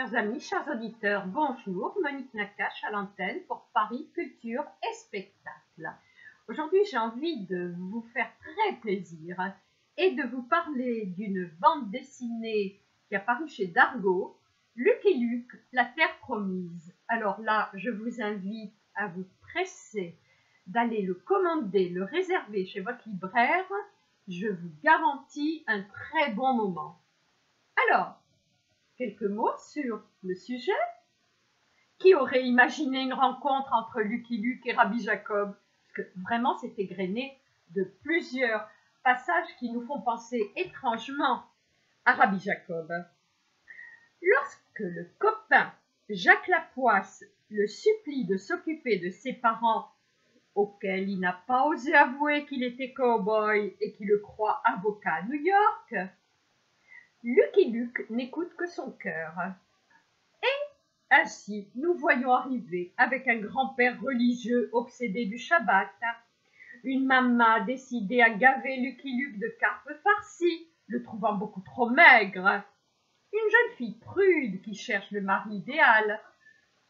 Chers amis, chers auditeurs, bonjour, Monique Nakache à l'antenne pour Paris Culture et Spectacle. Aujourd'hui, j'ai envie de vous faire très plaisir et de vous parler d'une bande dessinée qui a paru chez Dargaud, Lucky Luke, la Terre Promise. Alors là, je vous invite à vous presser d'aller le commander, le réserver chez votre libraire. Je vous garantis un très bon moment. Alors, quelques mots sur le sujet. Qui aurait imaginé une rencontre entre Lucky Luke et Rabbi Jacob? Parce que vraiment, c'est égrené de plusieurs passages qui nous font penser étrangement à Rabbi Jacob. Lorsque le copain Jacques Lapoisse le supplie de s'occuper de ses parents, auxquels il n'a pas osé avouer qu'il était cow-boy et qui le croit avocat à New York, Lucky Luke n'écoute que son cœur. Et ainsi, nous voyons arriver avec un grand-père religieux obsédé du Shabbat, une maman décidée à gaver Lucky Luke de carpes farcies, le trouvant beaucoup trop maigre, une jeune fille prude qui cherche le mari idéal.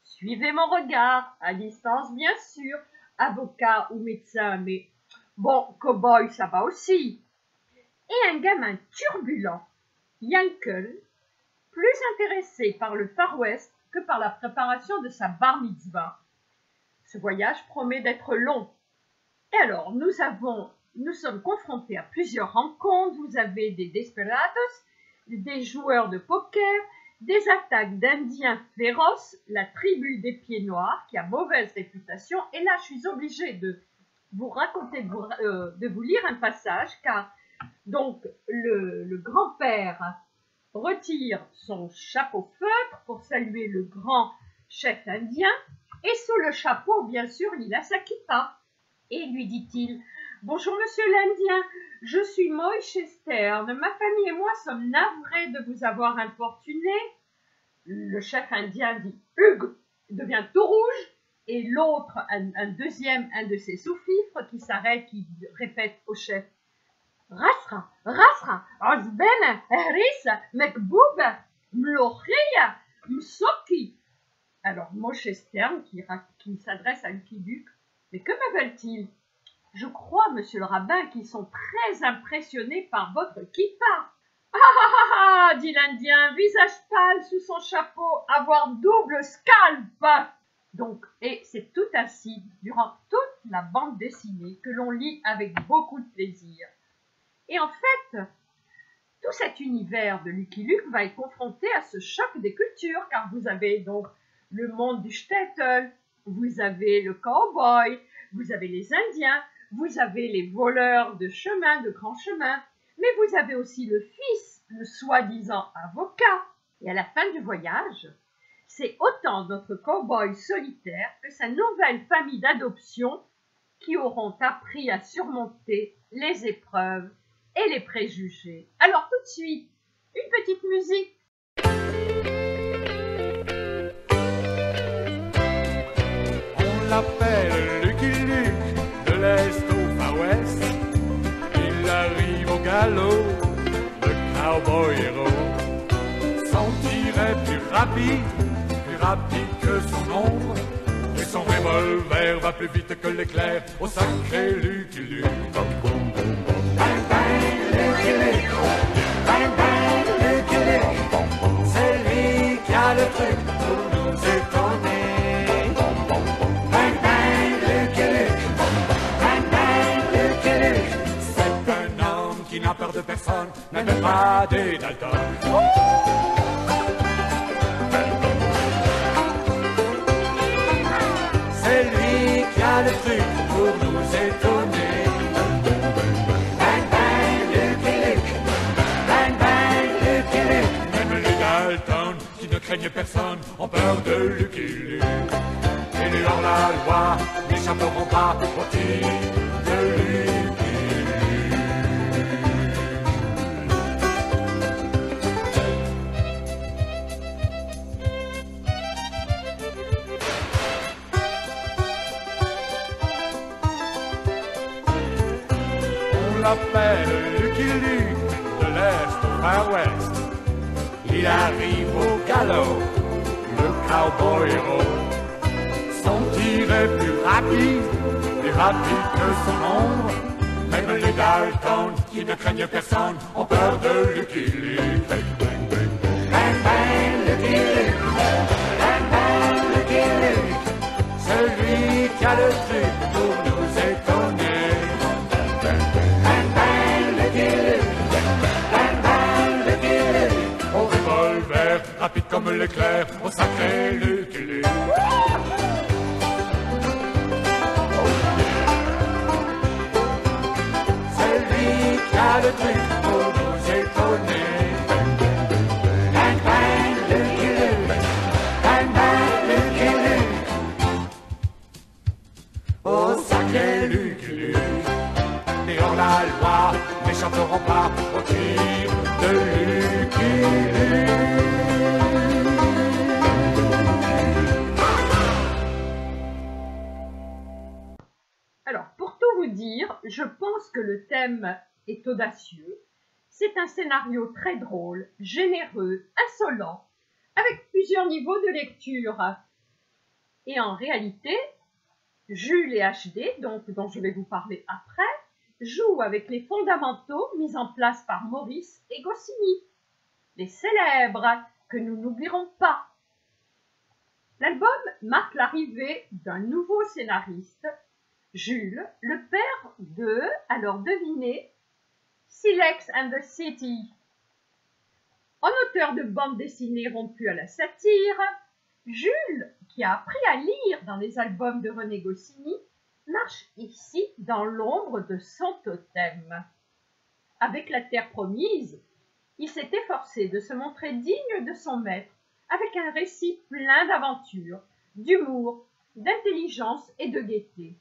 Suivez mon regard, à distance bien sûr, avocat ou médecin, mais bon, cow-boy ça va aussi. Et un gamin turbulent, Yankel, plus intéressé par le Far West que par la préparation de sa bar mitzvah. Ce voyage promet d'être long. Et alors, nous sommes confrontés à plusieurs rencontres. Vous avez des desperados, des joueurs de poker, des attaques d'Indiens féroces, la tribu des pieds noirs qui a mauvaise réputation. Et là, je suis obligée de vous raconter, de vous lire un passage, car donc le grand-père retire son chapeau feutre pour saluer le grand chef indien, et sous le chapeau, bien sûr, il a sa kippa. Et lui dit-il: « Bonjour, monsieur l'Indien, je suis Moïse Stern. Ma famille et moi sommes navrés de vous avoir importuné. » Le chef indien dit « Hugues » devient tout rouge, et l'autre, un de ses sous-fifres qui s'arrête, qui répète au chef: Rasra, Osben, Eris, Mekboub, Mlochia, Msoki. Alors Moshe Stern qui s'adresse à Lucky Luke: mais que me veulent-ils? Je crois, monsieur le rabbin, qu'ils sont très impressionnés par votre kippa. Ah, dit l'Indien, visage pâle sous son chapeau, avoir double scalp. Donc, et c'est tout ainsi durant toute la bande dessinée que l'on lit avec beaucoup de plaisir. Et en fait, tout cet univers de Lucky Luke va être confronté à ce choc des cultures, car vous avez donc le monde du shtetl, vous avez le cowboy, vous avez les Indiens, vous avez les voleurs de chemin, de grands chemins, mais vous avez aussi le fils, le soi-disant avocat. Et à la fin du voyage, c'est autant notre cowboy solitaire que sa nouvelle famille d'adoption qui auront appris à surmonter les épreuves et les préjugés. Alors tout de suite, une petite musique. On l'appelle Lucky Luke, de l'Est au Far West. Il arrive au galop, le cowboy héros. Son tir est plus rapide que son ombre. Et son revolver va plus vite que l'éclair au sacré Lucky Luke. Bang bang, Lucky Luke. Bang bang, Lucky Luke. C'est lui qui a le truc pour nous étonner. Bang bang, Lucky Luke. Bang bang, Lucky Luke. C'est un homme qui n'a peur de personne, même pas des Dalton. C'est lui qui a le truc pour nous étonner. Qui ne craignent personne, ont peur de Lucky Luke. Et lui hors la loi n'échapperont pas au tir de Lucky On l'appelle Lucky Luke, de l'Est au Far West. Il arrive au galop, cowboy héros. Son tir est plus rapide que son ombre. Même les Daltons, qui ne craignent personne, ont peur de Lucky Luke. Bang, bang, bang, bang, bang, Lucky Luke. Bang, bang, Lucky Luke. Celui qui a le truc pour nous étonner. Bang, bang, bang, Lucky Luke. Bang, bang, Lucky Luke. Au revolver, rapide comme l'éclair, au sacré Lucky Luke. Le truc pour nous étonner. Bang, bang, Lucky Luke. Bang, bang, Lucky Luke. Oh, sacré Lucky Luke. Et hors la loi, n'échapperont pas au tir de Lucky Luke. Alors, pour tout vous dire, je pense que le thème est audacieux. C'est un scénario très drôle, généreux, insolent, avec plusieurs niveaux de lecture. Et en réalité, Jules et HD, dont je vais vous parler après, jouent avec les fondamentaux mis en place par Maurice et Goscinny, les célèbres que nous n'oublierons pas. L'album marque l'arrivée d'un nouveau scénariste, Jules, le père de, alors devinez, Silex and the City. En auteur de bande dessinée rompue à la satire, Jules, qui a appris à lire dans les albums de René Goscinny, marche ici dans l'ombre de son totem. Avec La Terre Promise, il s'est efforcé de se montrer digne de son maître, avec un récit plein d'aventures, d'humour, d'intelligence et de gaieté.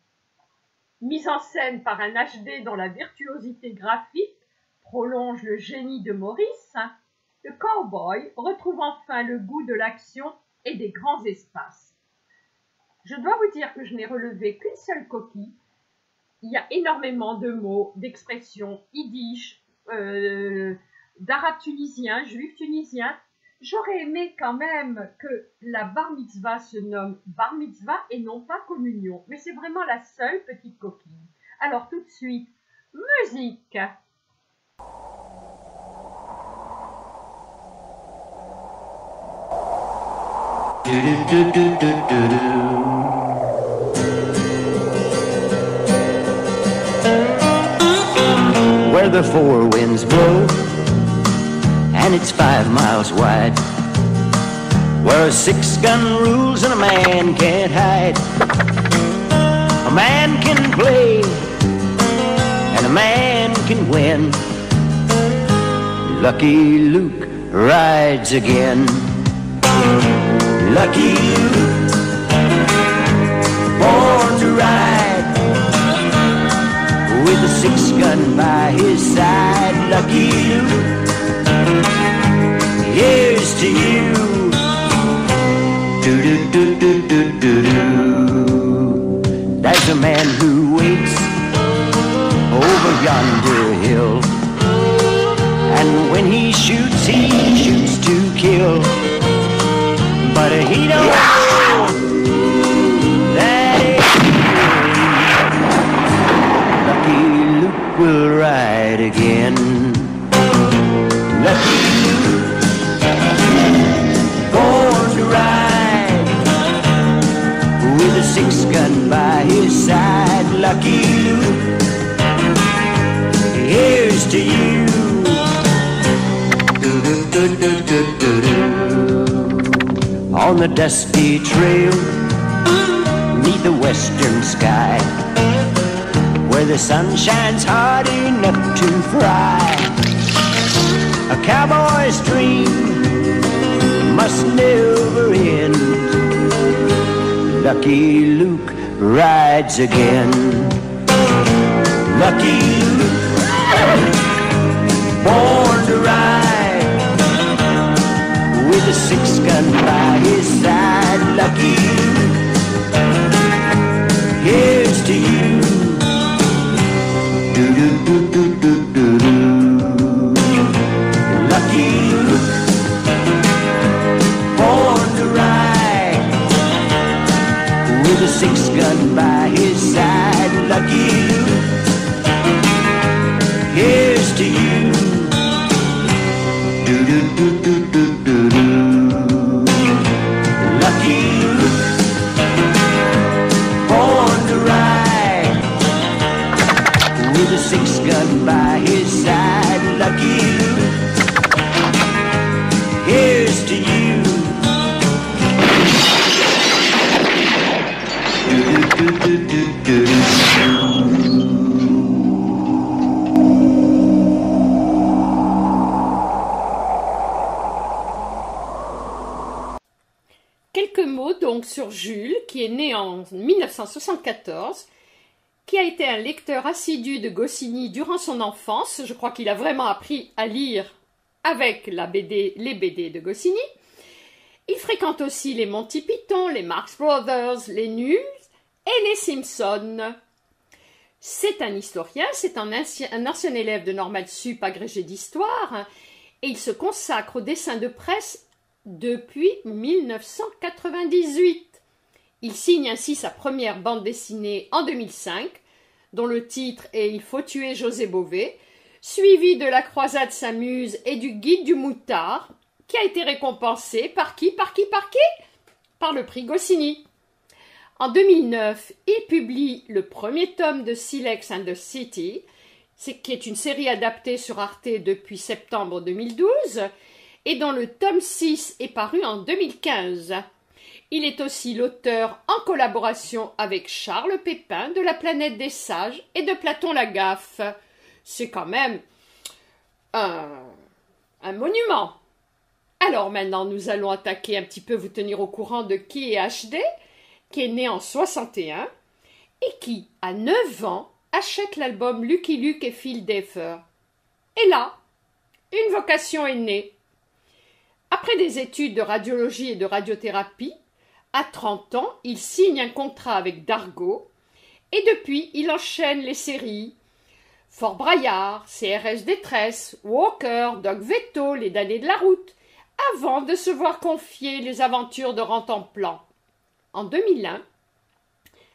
Mise en scène par un HD dont la virtuosité graphique prolonge le génie de Maurice, le cowboy retrouve enfin le goût de l'action et des grands espaces. Je dois vous dire que je n'ai relevé qu'une seule coquille. Il y a énormément de mots, d'expressions yiddish, d'arabe tunisien, juif tunisien. J'aurais aimé quand même que la bar mitzvah se nomme bar mitzvah et non pas communion. Mais c'est vraiment la seule petite coquille. Alors tout de suite, musique! Where the four winds blow and it's 5 miles wide, where a 6-gun rules and a man can't hide. A man can play and a man can win. Lucky Luke rides again. Lucky Luke, born to ride, with a 6-gun by his side. Lucky Luke, here's to you. Do-do-do-do-do-do-do. There's a man who waits over yonder hill, and when he shoots to kill. But he don't know that Lucky Luke will ride again. Lucky Luke, born to ride, with a 6-gun by his side. Lucky Luke, here's to you. On the dusty trail, neath the western sky, where the sun shines hard enough to fry, a cowboy's dream must never end. Lucky Luke rides again. Lucky Luke, born to ride, with a 6-gun by his side. Lucky Luke, here's to you. Do-do-do-do-do-do-do. Lucky Luke, born to ride, Quelques mots donc sur Jules, qui est né en 1974, qui a été un lecteur assidu de Goscinny durant son enfance. Je crois qu'il a vraiment appris à lire avec les BD de Goscinny. Il fréquente aussi les Monty Python, les Marx Brothers, les Nuls et les Simpsons. C'est un historien, c'est un ancien élève de Normal Sup agrégé d'histoire, et il se consacre au dessin de presse depuis 1998. Il signe ainsi sa première bande dessinée en 2005, dont le titre est « Il faut tuer José Bové », suivi de La Croisade s'amuse et du Guide du Moutard, qui a été récompensé par qui? Par le prix Goscinny. En 2009, il publie le premier tome de Silex and the City, qui est une série adaptée sur Arte depuis septembre 2012, et dont le tome 6 est paru en 2015. Il est aussi l'auteur, en collaboration avec Charles Pépin, de La Planète des Sages et de Platon Lagaffe. C'est quand même un monument. Alors maintenant, nous allons attaquer un petit peu, vous tenir au courant de qui est HD, qui est né en 61 et qui, à 9 ans, achète l'album Lucky Luke et Phil Defer. Et là, une vocation est née. Après des études de radiologie et de radiothérapie, à 30 ans, il signe un contrat avec Dargaud et depuis, il enchaîne les séries Fort Braillard, CRS Détresse, Walker, Doc Veto, Les damnés de la route, avant de se voir confier les aventures de Rantanplan. En 2001,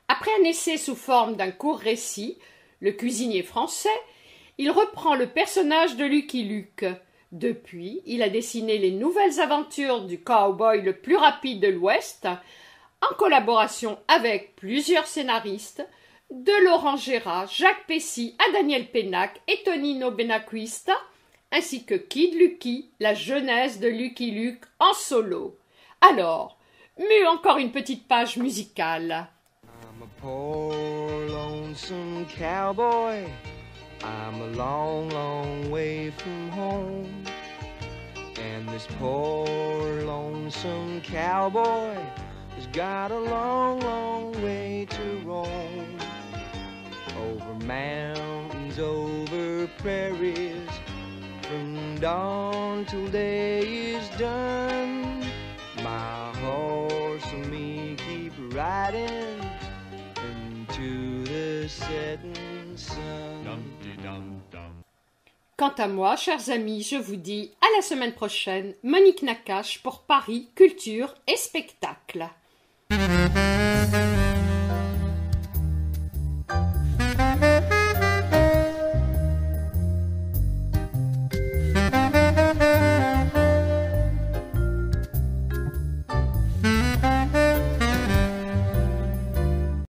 après un essai sous forme d'un court récit, Le cuisinier français, il reprend le personnage de Lucky Luke. Depuis, il a dessiné les nouvelles aventures du cow-boy le plus rapide de l'Ouest, en collaboration avec plusieurs scénaristes, de Laurent Gérard, Jacques Pessy à Daniel Pénac et Tonino Benacquista, ainsi que Kid Lucky, la jeunesse de Lucky Luke en solo. Alors, mue encore une petite page musicale. I'm a poor lonesome cowboy. I'm a long, long way from home. And this poor lonesome cowboy has got a long, long way to roam. Over mountains, over prairies, from dawn till day is done. My horse and me keep riding into the setting sun. Quant à moi, chers amis, je vous dis à la semaine prochaine, Monique Nakache pour Paris, Culture et Spectacle.